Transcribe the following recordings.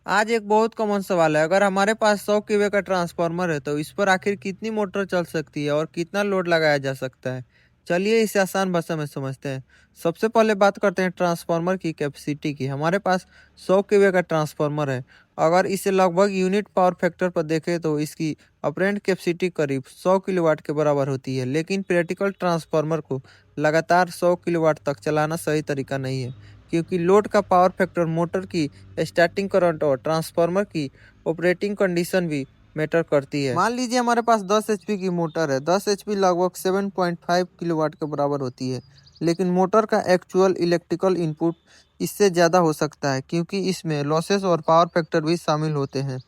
आज एक बहुत कॉमन सवाल है, अगर हमारे पास 100 केवी का ट्रांसफार्मर है तो इस पर आखिर कितनी मोटर चल सकती है और कितना लोड लगाया जा सकता है। चलिए इसे आसान भाषा में समझते हैं। सबसे पहले बात करते हैं ट्रांसफार्मर की कैपेसिटी की। हमारे पास 100 केवी का ट्रांसफार्मर है। अगर इसे लगभग यूनिट पावर फैक्टर पर देखें तो इसकी अपरेंट कैपेसिटी करीब 100 किलोवाट के बराबर होती है, लेकिन प्रैक्टिकल ट्रांसफार्मर को लगातार 100 किलोवाट तक चलाना सही तरीका नहीं है, क्योंकि लोड का पावर फैक्टर मोटर की स्टार्टिंग करंट और ट्रांसफार्मर की ऑपरेटिंग कंडीशन भी मैटर करती है। मान लीजिए हमारे पास 10 एचपी की मोटर है। 10 एचपी लगभग 7.5 किलोवाट के बराबर होती है, लेकिन मोटर का एक्चुअल इलेक्ट्रिकल इनपुट इससे ज़्यादा हो सकता है, क्योंकि इसमें लॉसेस और पावर फैक्टर भी शामिल होते हैं।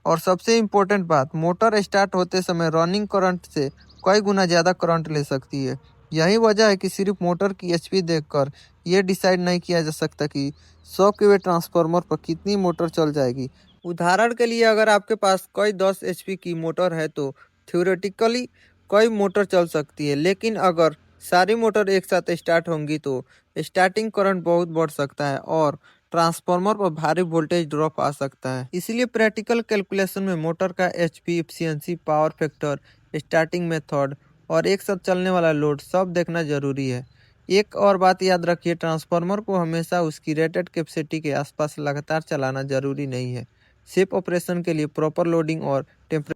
और सबसे इम्पोर्टेंट बात, मोटर स्टार्ट होते समय रनिंग करंट से कई गुना ज़्यादा करंट ले सकती है। यही वजह है कि सिर्फ मोटर की एचपी देखकर ये डिसाइड नहीं किया जा सकता कि 100 केवी ट्रांसफार्मर पर कितनी मोटर चल जाएगी। उदाहरण के लिए अगर आपके पास कोई 10 एचपी की मोटर है तो थ्योरेटिकली कई मोटर चल सकती है, लेकिन अगर सारी मोटर एक साथ स्टार्ट होंगी तो स्टार्टिंग करंट बहुत बढ़ सकता है और ट्रांसफार्मर पर भारी वोल्टेज ड्रॉप आ सकता है। इसीलिए प्रैक्टिकल कैलकुलेशन में मोटर का HP, efficiency, power factor, starting method और एक साथ चलने वाला लोड सब देखना जरूरी है। एक और बात याद रखिए, ट्रांसफार्मर को हमेशा उसकी रेटेड कैपेसिटी के आसपास लगातार चलाना जरूरी नहीं है। सेफ ऑपरेशन के लिए प्रॉपर लोडिंग और टेम्परेचर